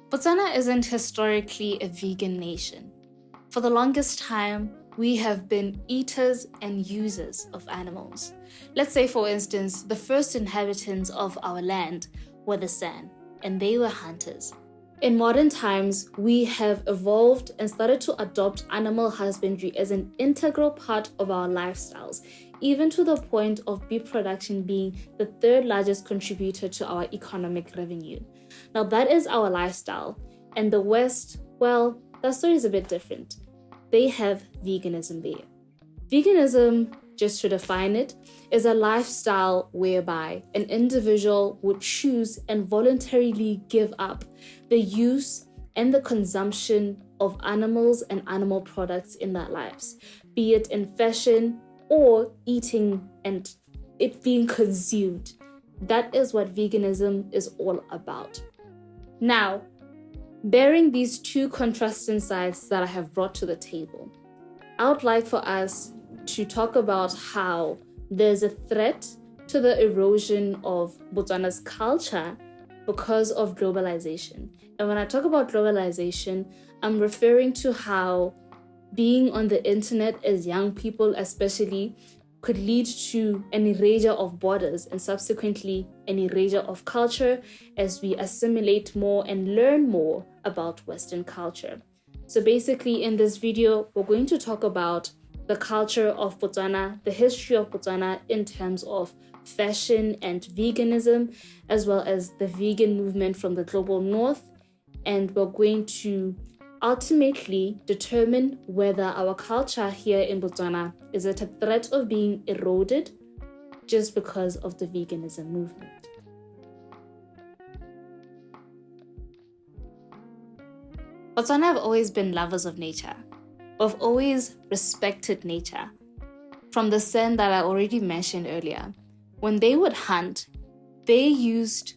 Botswana isn't historically a vegan nation. For the longest time, we have been eaters and users of animals. Let's say, for instance, the first inhabitants of our land were the San, and they were hunters. In modern times, we have evolved and started to adopt animal husbandry as an integral part of our lifestyles, even to the point of beef production being the third largest contributor to our economic revenue. Now that is our lifestyle, and the West, well, that story is a bit different. They have veganism there. Veganism, just to define it, is a lifestyle whereby an individual would choose and voluntarily give up the use and the consumption of animals and animal products in their lives, be it in fashion or eating and it being consumed. That is what veganism is all about. Now, bearing these two contrasting sides that I have brought to the table, I would like for us to talk about how there's a threat to the erosion of Botswana's culture because of globalization. And when I talk about globalization, I'm referring to how being on the internet as young people especially could lead to an erasure of borders and subsequently an erasure of culture as we assimilate more and learn more about Western culture. So basically in this video, we're going to talk about the culture of Botswana, the history of Botswana in terms of fashion and veganism, as well as the vegan movement from the global north. And we're going to ultimately determine whether our culture here in Botswana is at a threat of being eroded just because of the veganism movement. Botswana have always been lovers of nature. We've always respected nature. From the San that I already mentioned earlier, when they would hunt, they used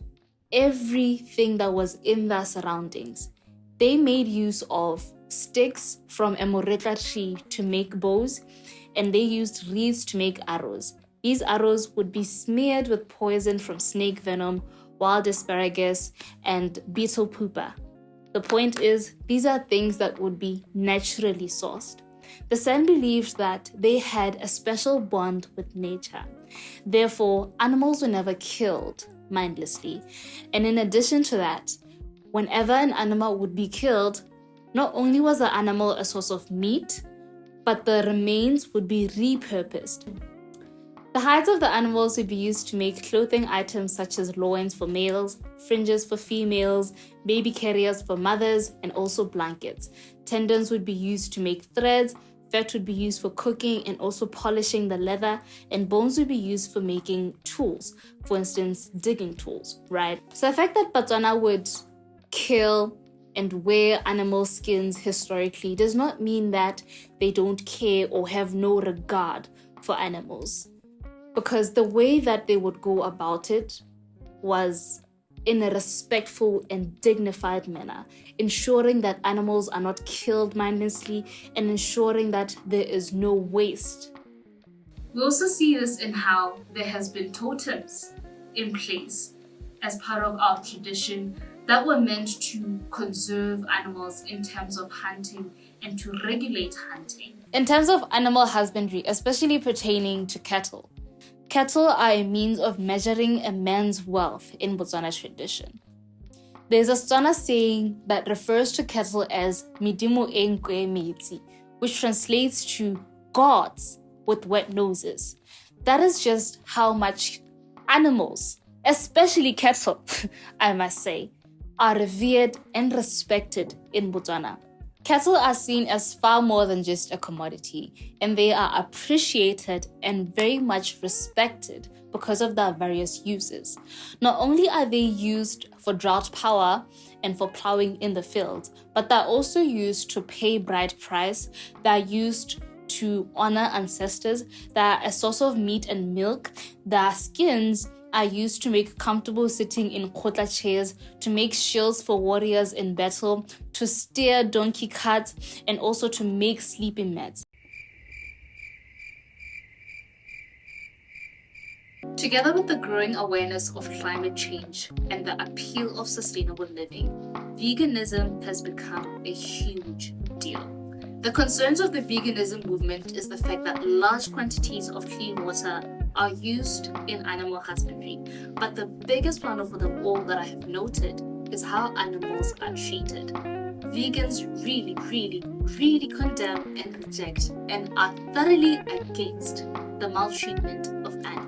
everything that was in their surroundings. They made use of sticks from a Moreetsi tree to make bows, and they used reeds to make arrows. These arrows would be smeared with poison from snake venom, wild asparagus, and beetle pooper. The point is, these are things that would be naturally sourced. The San believed that they had a special bond with nature. Therefore, animals were never killed mindlessly. And in addition to that, whenever an animal would be killed, not only was the animal a source of meat, but the remains would be repurposed. The hides of the animals would be used to make clothing items such as loins for males, fringes for females, baby carriers for mothers, and also blankets. Tendons would be used to make threads, fat would be used for cooking and also polishing the leather, and bones would be used for making tools, for instance, digging tools, right? So the fact that Botswana would kill and wear animal skins historically does not mean that they don't care or have no regard for animals. Because the way that they would go about it was in a respectful and dignified manner, ensuring that animals are not killed mindlessly and ensuring that there is no waste. We also see this in how there has been totems in place as part of our tradition that were meant to conserve animals in terms of hunting and to regulate hunting. In terms of animal husbandry, especially pertaining to cattle, cattle are a means of measuring a man's wealth in Botswana tradition. There's a Tswana saying that refers to cattle as midimo e nkwe Moreetsi, which translates to gods with wet noses. That is just how much animals, especially cattle, I must say, are revered and respected in Botswana. Cattle are seen as far more than just a commodity, and they are appreciated and very much respected because of their various uses. Not only are they used for drought power and for plowing in the fields, but they're also used to pay bride price. They're used to honor ancestors. They're a source of meat and milk. Their skins are used to make comfortable sitting in kotla chairs, to make shields for warriors in battle, to steer donkey carts, and also to make sleeping mats. Together with the growing awareness of climate change and the appeal of sustainable living, veganism has become a huge deal. The concerns of the veganism movement is the fact that large quantities of clean water are used in animal husbandry, but the biggest one of them all that I have noted is how animals are treated. Vegans really condemn and reject and are thoroughly against the maltreatment of animals.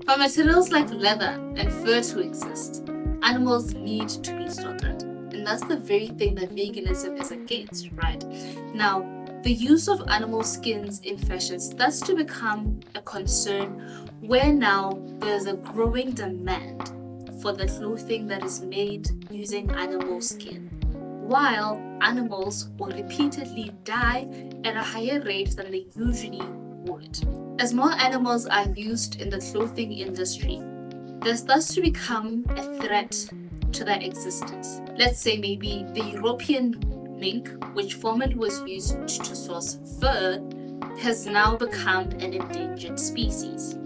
For materials like leather and fur to exist, animals need to be slaughtered. And that's the very thing that veganism is against, right? Now, the use of animal skins in fashion starts to become a concern where now there's a growing demand for the clothing that is made using animal skin, while animals will repeatedly die at a higher rate than they usually would. As more animals are used in the clothing industry, there starts to become a threat to their existence. Let's say maybe the European mink, which formerly was used to source fur, has now become an endangered species.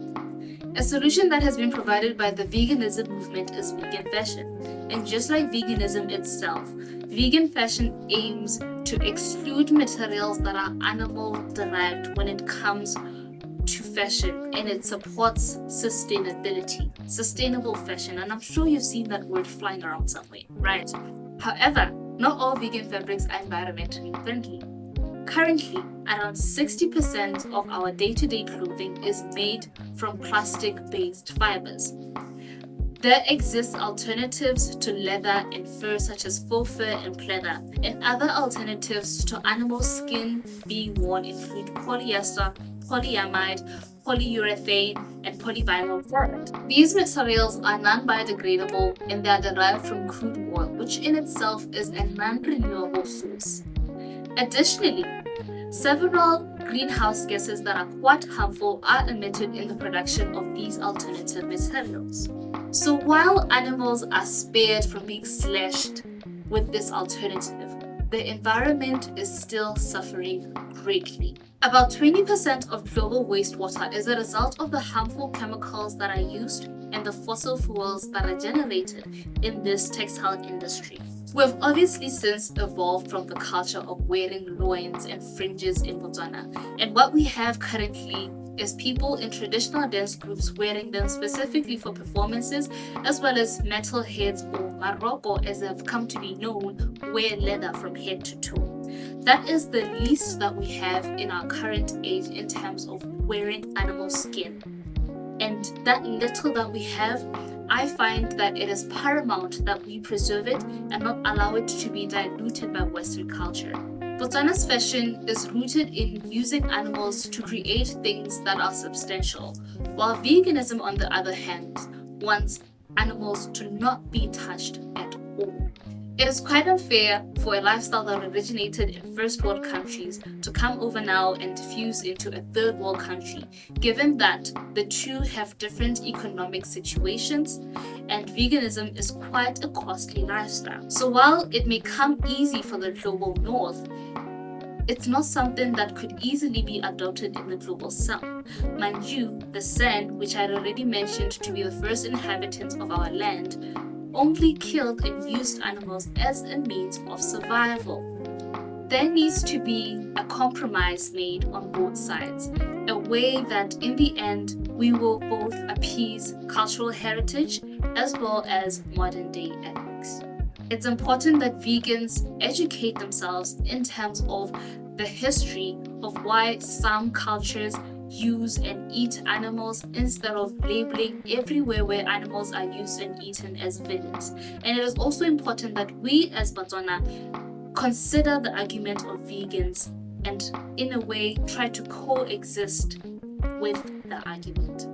A solution that has been provided by the veganism movement is vegan fashion. And just like veganism itself, vegan fashion aims to exclude materials that are animal derived when it comes to fashion, and it supports sustainability, sustainable fashion. And I'm sure you've seen that word flying around somewhere, right? However, not all vegan fabrics are environmentally friendly. Currently, around 60% of our day-to-day clothing is made from plastic-based fibers. There exist alternatives to leather and fur such as faux fur and pleather, and other alternatives to animal skin being worn include polyester, polyamide, polyurethane, and polyvinyl chloride. These materials are non-biodegradable and they are derived from crude oil, which in itself is a non-renewable source. Additionally, several greenhouse gases that are quite harmful are emitted in the production of these alternative materials. So while animals are spared from being slashed with this alternative, the environment is still suffering greatly. About 20% of global wastewater is a result of the harmful chemicals that are used and the fossil fuels that are generated in this textile industry. We've obviously since evolved from the culture of wearing loins and fringes in Botswana, and what we have currently is people in traditional dance groups wearing them specifically for performances, as well as metalheads or maroko, as they've come to be known, wear leather from head to toe. That is the least that we have in our current age in terms of wearing animal skin. And that little that we have, I find that it is paramount that we preserve it and not allow it to be diluted by Western culture. Botswana's fashion is rooted in using animals to create things that are substantial, while veganism, on the other hand, wants animals to not be touched at all. It is quite unfair for a lifestyle that originated in first world countries to come over now and diffuse into a third world country, given that the two have different economic situations and veganism is quite a costly lifestyle. So while it may come easy for the global north, it's not something that could easily be adopted in the global south. Mind you, the San, which I had already mentioned to be the first inhabitants of our land, only killed and used animals as a means of survival. There needs to be a compromise made on both sides, a way that in the end we will both appease cultural heritage as well as modern day ethics. It's important that vegans educate themselves in terms of the history of why some cultures use and eat animals instead of labeling everywhere where animals are used and eaten as villains. And it is also important that we as Botswana consider the argument of vegans and in a way try to coexist with the argument.